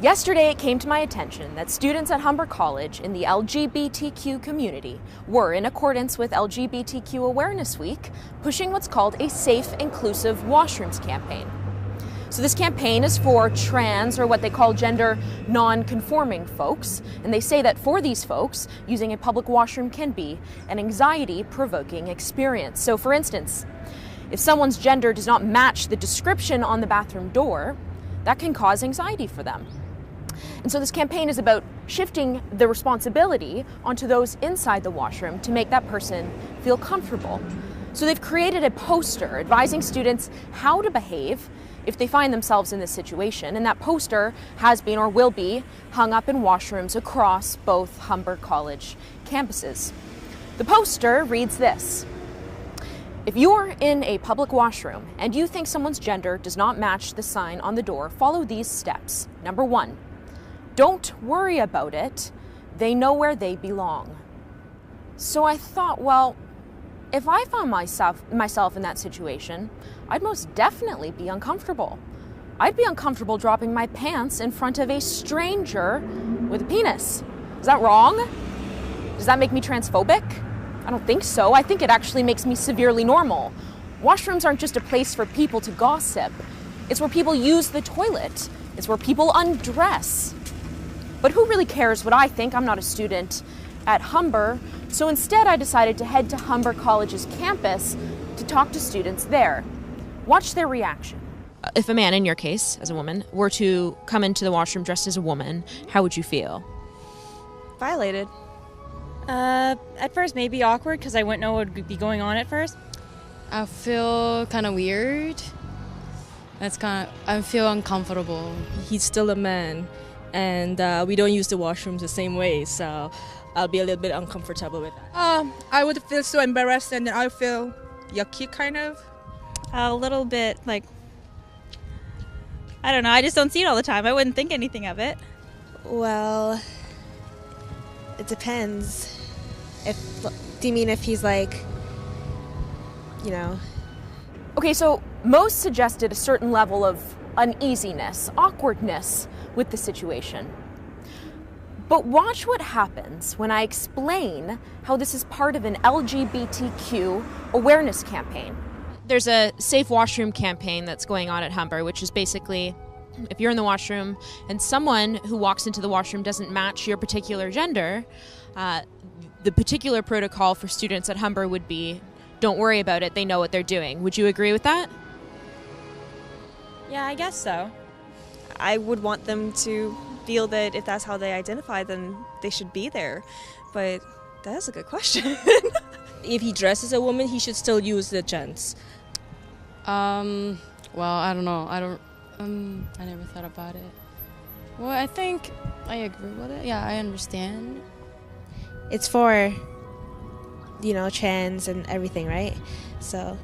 Yesterday, it came to my attention that students at Humber College in the LGBTQ community were, in accordance with LGBTQ Awareness Week, pushing what's called a Safe, Inclusive Washrooms campaign. So this campaign is for trans, or what they call gender non-conforming folks, and they say that for these folks, using a public washroom can be an anxiety-provoking experience. So for instance, if someone's gender does not match the description on the bathroom door, that can cause anxiety for them. And so this campaign is about shifting the responsibility onto those inside the washroom to make that person feel comfortable. So they've created a poster advising students how to behave if they find themselves in this situation, and that poster has been or will be hung up in washrooms across both Humber College campuses. The poster reads this: if you're in a public washroom and you think someone's gender does not match the sign on the door, follow these steps. Number 1, don't worry about it. They know where they belong. So I thought, well, if I found myself in that situation, I'd most definitely be uncomfortable. I'd be uncomfortable dropping my pants in front of a stranger with a penis. Is that wrong? Does that make me transphobic? I don't think so. I think it actually makes me severely normal. Washrooms aren't just a place for people to gossip. It's where people use the toilet. It's where people undress. But who really cares what I think? I'm not a student at Humber, so instead I decided to head to Humber College's campus to talk to students there. Watch their reaction. If a man, in your case, as a woman, were to come into the washroom dressed as a woman, how would you feel? Violated. At first maybe awkward because I wouldn't know what would be going on at first. I feel kind of weird. I feel uncomfortable. He's still a man, and we don't use the washrooms the same way, so I'll be a little bit uncomfortable with that. I would feel so embarrassed, and then I feel yucky, kind of. A little bit, like, I don't know, I just don't see it all the time. I wouldn't think anything of it. Well, it depends. Do you mean if he's like, you know? Okay, so most suggested a certain level of uneasiness, awkwardness with the situation. But watch what happens when I explain how this is part of an LGBTQ awareness campaign. There's a safe washroom campaign that's going on at Humber, which is basically, if you're in the washroom and someone who walks into the washroom doesn't match your particular gender, the particular protocol for students at Humber would be, don't worry about it, they know what they're doing. Would you agree with that? Yeah, I guess so. I would want them to feel that if that's how they identify, then they should be there. But that's a good question. If he dresses as a woman, he should still use the gents. Well, I don't know. I never thought about it. Well, I think I agree with it. Yeah, I understand. It's for, trans and everything, right? So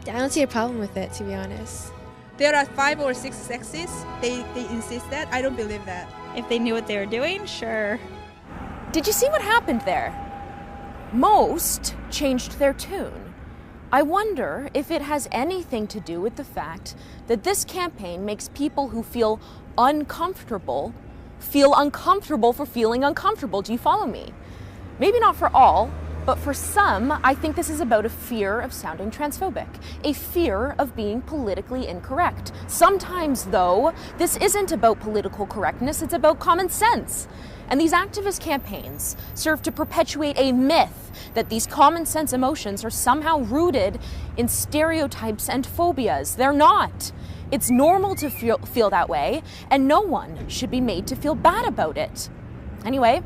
I don't see a problem with it, to be honest. There are 5 or 6 sexes. They insist that. I don't believe that. If they knew what they were doing, sure. Did you see what happened there? Most changed their tune. I wonder if it has anything to do with the fact that this campaign makes people who feel uncomfortable for feeling uncomfortable. Do you follow me? Maybe not for all, but for some, I think this is about a fear of sounding transphobic, a fear of being politically incorrect. Sometimes, though, this isn't about political correctness, it's about common sense. And these activist campaigns serve to perpetuate a myth that these common sense emotions are somehow rooted in stereotypes and phobias. They're not. It's normal to feel that way, and no one should be made to feel bad about it. Anyway,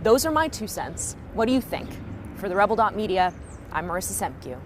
those are my 2 cents. What do you think? For the Rebel.Media, I'm Marissa Semke.